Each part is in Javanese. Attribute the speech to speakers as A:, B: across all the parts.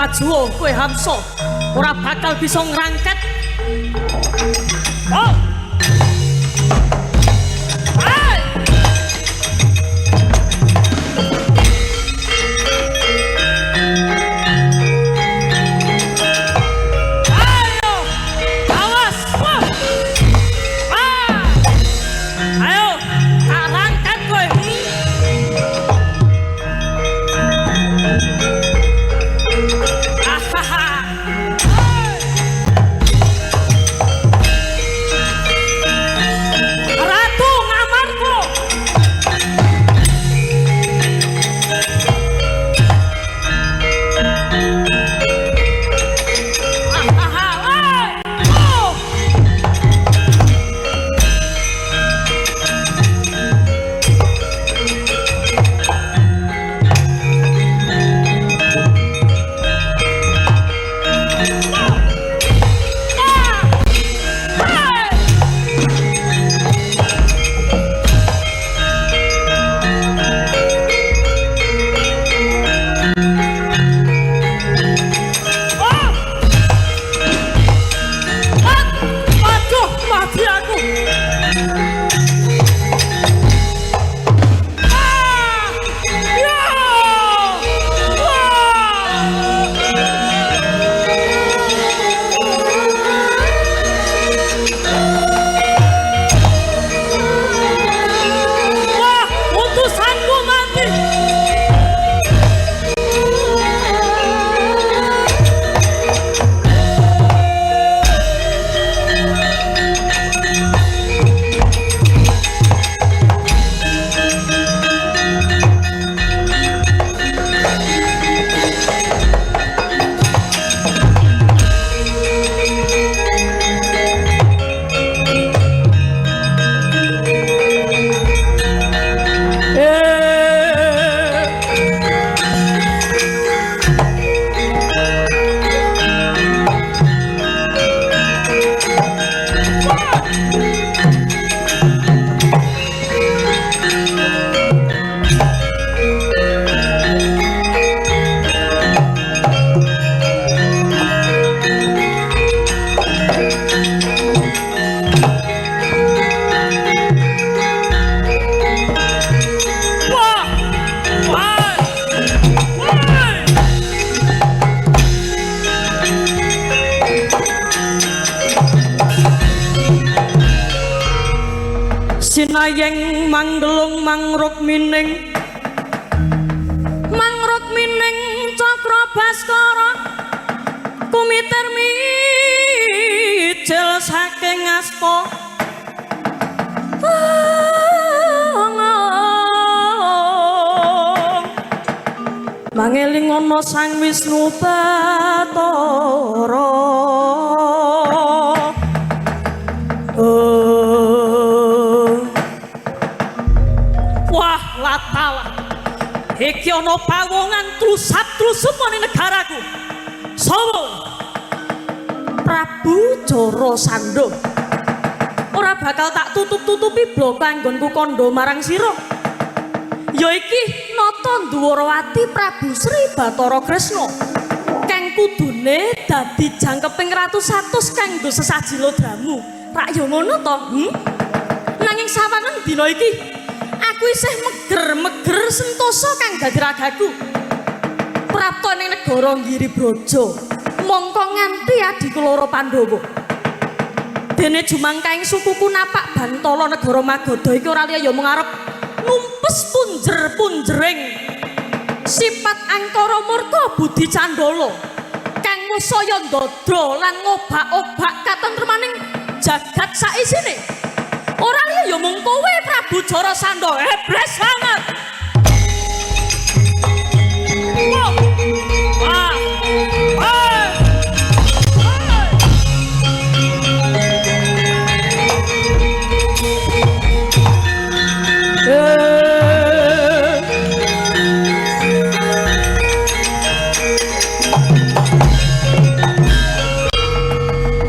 A: Majuwo kowe Hamsa ora bakal bisa ngrangket. Oh. Sinayeng manggelung mangruk mining cakra baskara kumiter mijil saking asta mangeling ana Sang Wisnu Bathara. Wah latala iki ana pawongan trusap-trusup ning negaraku. Sawa Prabu Jarasandha ora bakal tak tutup-tutupi bloko anggonku kandha marang sira. Ya iki nata Ndwarawati Prabu Sri Bathara Kresna kang kudune dadi jangkeping ratu satus kanggo sesaji lodramu. Rak ya ngono to? Nanging sawangen dina iki aku isih meger-meger sentosa kang dadi ragaku. Prapta ning negara Giribraja mongko nganti adiku loro Pandhawa. Dene jumangkaing sukuku napak Bantala negara Magadha iki ora liya ya mung arep numpes punjer-punjering sifat angkara murka budi candala kang musaya ndadra lan ngobak-obak katentremaning jagat saisine. Ora liya ya mung kowe Prabu Jarasandha hebres banget.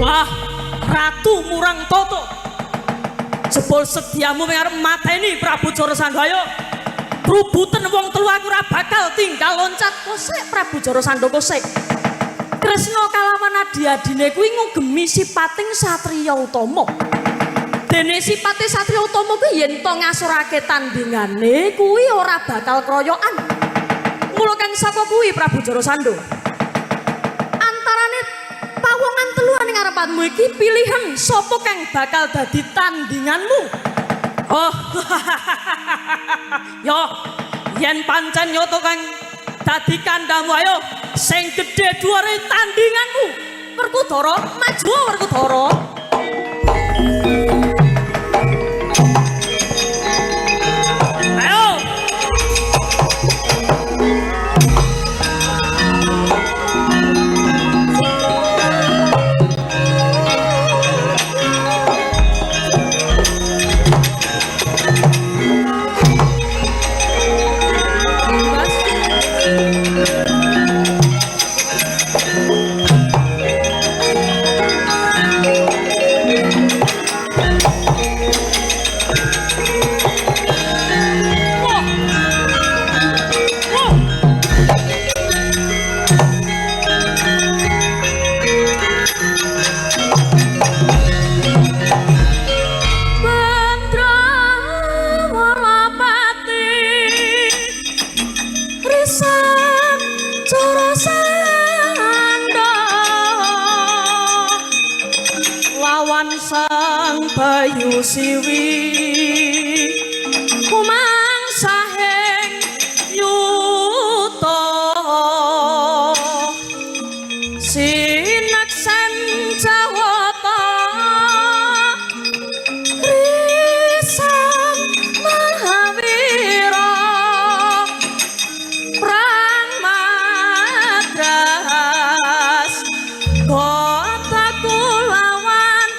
A: Wah, Ratu Murang Toto. Jebul sediamu arep mateni Prabu Jarasandha. Ayo rubutan wong telu aku ora bakal tinggal loncat kosek Prabu Jarasandha kosek. Kresna kalawan adi-adine kuwi ngugemi sipating satriya utama. Dene sipate satriya utama kuwi yen to ngasurake tandingane kuwi ora bakal kroyokan. Mula kang saka kuwi Prabu Jarasandha. Antarane pawongan telu ning ngarepanmu iki pilihan sapa kang bakal dadi tandinganmu. Oh. Yo, yen pancen nyoto kang dadi kandhamu ayo sing gedhe dhuwure tandinganmu. Werkudara, maju Werkudara. Sang Bayu Siwi kumangsahing yuta sineksen Jawata risang Mahawira prang madras kota Kulawan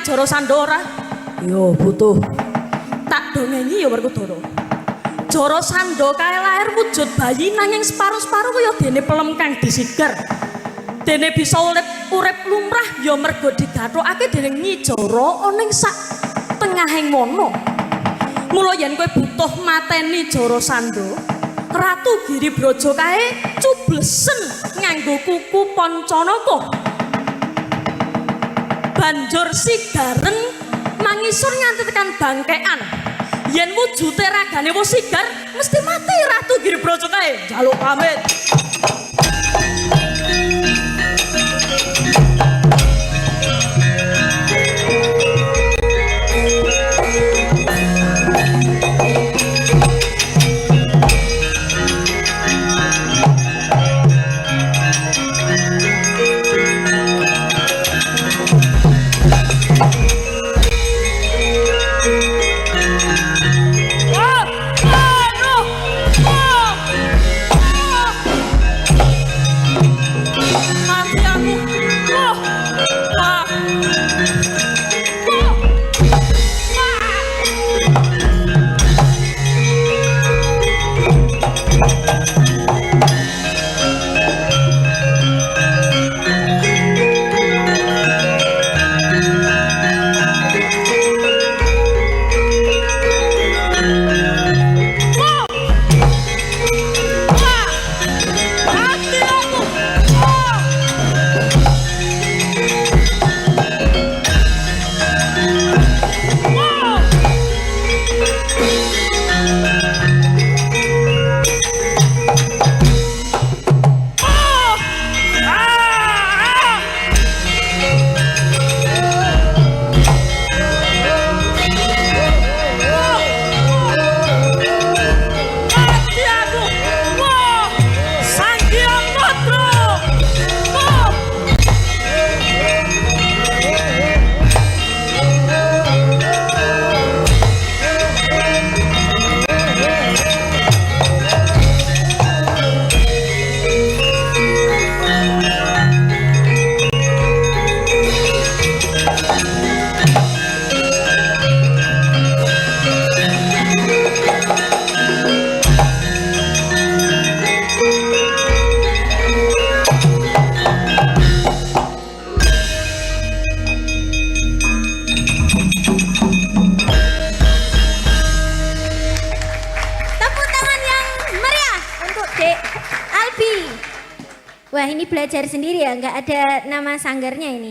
A: Jarasandha ora? Yo butuh. Tak dongengi ya Werkudara. Jarasandha kae lair wujud bayi nanging separo-separo kaya dene pelem kang disigar. Dene bisa urip lumrah ya mergo digathokake dening Nyi Jara ana ing sak tengahing wana. Mula yen kowe butuh mateni Jarasandha, Ratu Giribrojo kae cublesen nganggo kuku Pancanaka. Banjur sigareng mangisor nganti tekan bangkekan. Yen wujute ragane wis sigar, mesti mati Ratu Giribrojo kae. Jaluk pamit.
B: Wah ini belajar sendiri ya, nggak ada nama sanggarnya ini.